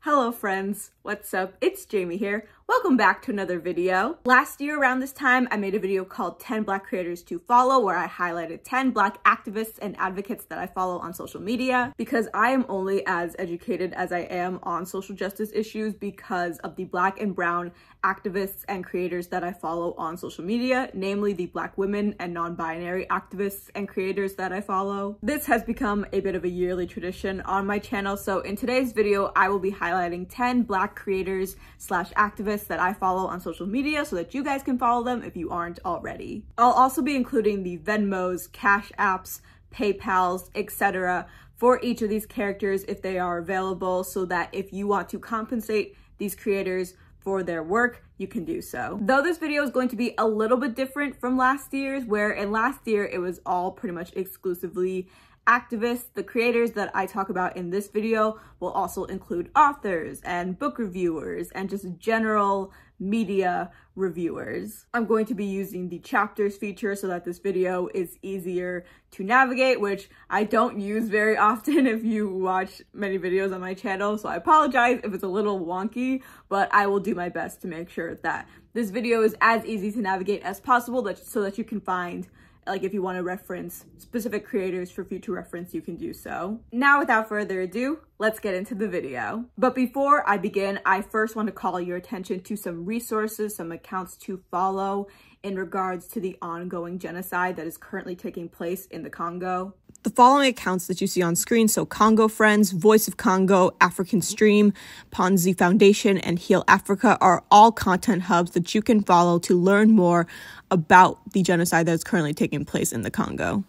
Hello friends, what's up? It's Jamie here. Welcome back to another video. Last year around this time, I made a video called 10 Black creators to follow, where I highlighted 10 Black activists and advocates that I follow on social media, because I am only as educated as I am on social justice issues because of the Black and brown activists and creators that I follow on social media, namely the Black women and non-binary activists and creators that I follow. This has become a bit of a yearly tradition on my channel, so in today's video, I will be highlighting 10 Black creators / activists that I follow on social media so that you guys can follow them if you aren't already. I'll also be including the Venmos, CashApps, PayPals, etc. for each of these characters if they are available, so that if you want to compensate these creators for their work, you can do so. Though this video is going to be a little bit different from last year's, where in last year it was all pretty much exclusively activists, the creators that I talk about in this video will also include authors and book reviewers and just general media reviewers. I'm going to be using the chapters feature so that this video is easier to navigate, which I don't use very often if you watch many videos on my channel, so I apologize if it's a little wonky, but I will do my best to make sure that this video is as easy to navigate as possible, so that you can find, like, if you want to reference specific creators for future reference, you can do so. Now, without further ado, let's get into the video. But before I begin, I first want to call your attention to some resources, some accounts to follow in regards to the ongoing genocide that is currently taking place in the Congo. The following accounts that you see on screen, so Congo Friends, Voice of Congo, African Stream, Panzi Foundation, and Heal Africa are all content hubs that you can follow to learn more about the genocide that is currently taking place in the Congo.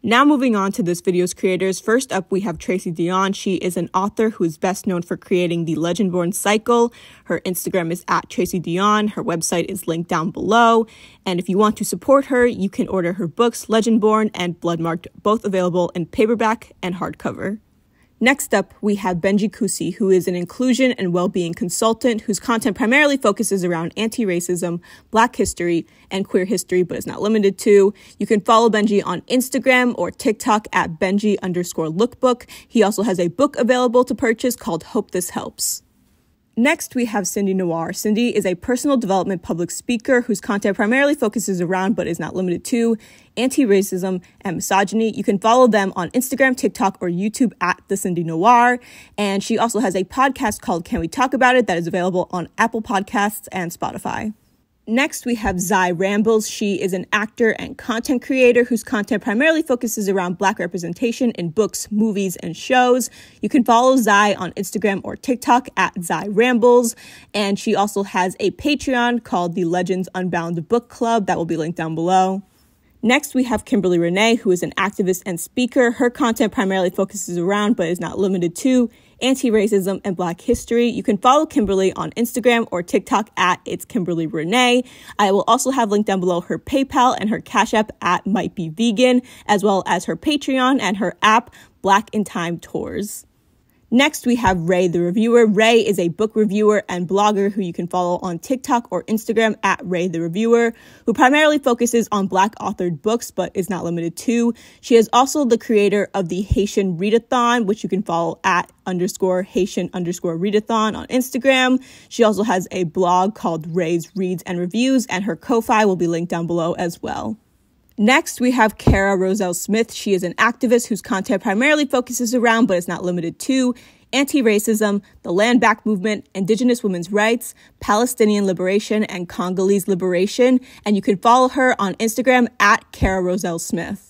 Now moving on to this video's creators. First up, we have Tracy Deonn. She is an author who is best known for creating the Legendborn cycle. Her Instagram is @TracyDeonn. Her website is linked down below. And if you want to support her, you can order her books, Legendborn and Bloodmarked, both available in paperback and hardcover. Next up, we have Benjy Kusi, who is an inclusion and well-being consultant whose content primarily focuses around anti-racism, Black history, and queer history, but is not limited to. You can follow Benjy on Instagram or TikTok at Benjy_lookbook. He also has a book available to purchase called Hope This Helps. Next, we have Cindy Noir. Cindy is a personal development public speaker whose content primarily focuses around, but is not limited to, anti-racism and misogyny. You can follow them on Instagram, TikTok, or YouTube at The Cindy Noir. And she also has a podcast called Can We Talk About It that is available on Apple Podcasts and Spotify. Next, we have Zai Rambles. She is an actor and content creator whose content primarily focuses around Black representation in books, movies, and shows. You can follow Zai on Instagram or TikTok at Zai Rambles. And she also has a Patreon called the Legends Unbound Book Club that will be linked down below. Next, we have Kimberly Renee, who is an activist and speaker. Her content primarily focuses around, but is not limited to, anti-racism and Black history. You can follow Kimberly on Instagram or TikTok at It's Kimberly Renee. I will also have linked down below her PayPal and her CashApp at mightbevegan, as well as her Patreon and her app, Black in Time Tours. Next, we have Rae the Reviewer. Rae is a book reviewer and blogger who you can follow on TikTok or Instagram at Rae the Reviewer, who primarily focuses on Black authored books, but is not limited to. She is also the creator of the Haitian Readathon, which you can follow at _Haitian_Readathon on Instagram. She also has a blog called Rae's Reads and Reviews, and her Ko-Fi will be linked down below as well. Next, we have Roselle Smith. She is an activist whose content primarily focuses around, but is not limited to, anti-racism, the land back movement, Indigenous women's rights, Palestinian liberation, and Congolese liberation. And you can follow her on Instagram at Roselle Smith.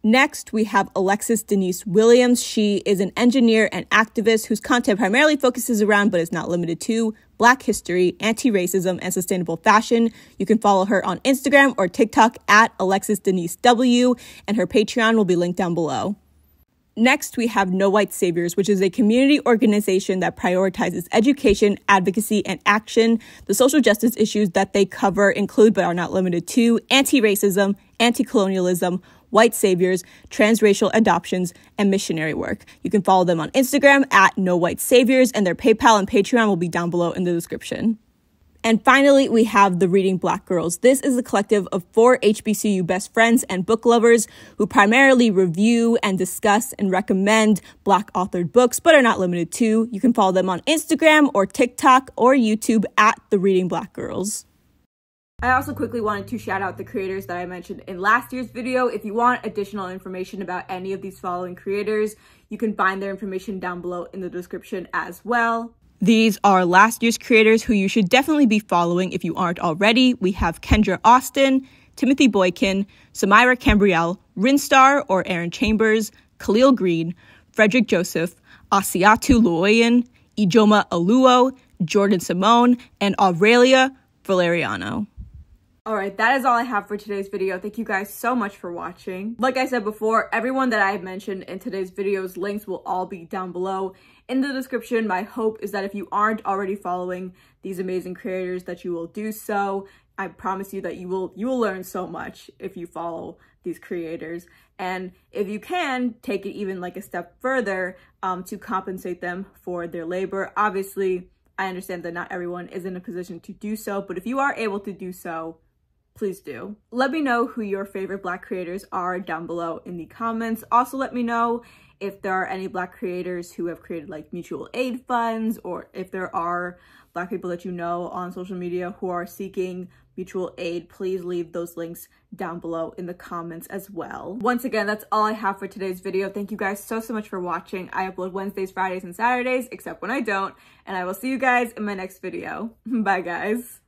Next, we have Alexis Denise Williams. She is an engineer and activist whose content primarily focuses around, but is not limited to, Black history, anti-racism, and sustainable fashion. You can follow her on Instagram or TikTok at Alexis Denise W, and her Patreon will be linked down below. Next, we have No White Saviors, which is a community organization that prioritizes education, advocacy, and action. The social justice issues that they cover include, but are not limited to, anti-racism, anti-colonialism, white saviors, transracial adoptions, and missionary work. You can follow them on Instagram at No White Saviors, and their PayPal and Patreon will be down below in the description. And finally, we have the Reading Black Girls. This is a collective of 4 HBCU best friends and book lovers who primarily review and discuss and recommend Black authored books, but are not limited to. You can follow them on Instagram or TikTok or YouTube at the Reading Black Girls. I also quickly wanted to shout out the creators that I mentioned in last year's video. If you want additional information about any of these following creators, you can find their information down below in the description as well. These are last year's creators who you should definitely be following if you aren't already. We have Kendra Austin, Timothy Boykin, Samyra Cambrielle, Rinstar or Erin Chambers, Kahlil Greene, Frederick Joseph, Asiatu Luoyan, Ijoma Aluo, Jordan Simone, and Aurelia Valeriano. Alright, that is all I have for today's video. Thank you guys so much for watching. Like I said before, everyone that I mentioned in today's videos, links will all be down below in the description. My hope is that if you aren't already following these amazing creators, that you will do so. I promise you that you will learn so much if you follow these creators. And if you can, take it even like a step further to compensate them for their labor. Obviously, I understand that not everyone is in a position to do so, but if you are able to do so, please do. Let me know who your favorite Black creators are down below in the comments. Also, let me know if there are any Black creators who have created like mutual aid funds, or if there are Black people that you know on social media who are seeking mutual aid. Please leave those links down below in the comments as well. Once again, that's all I have for today's video. Thank you guys so much for watching. I upload Wednesdays, Fridays, and Saturdays, except when I don't, and I will see you guys in my next video. Bye, guys.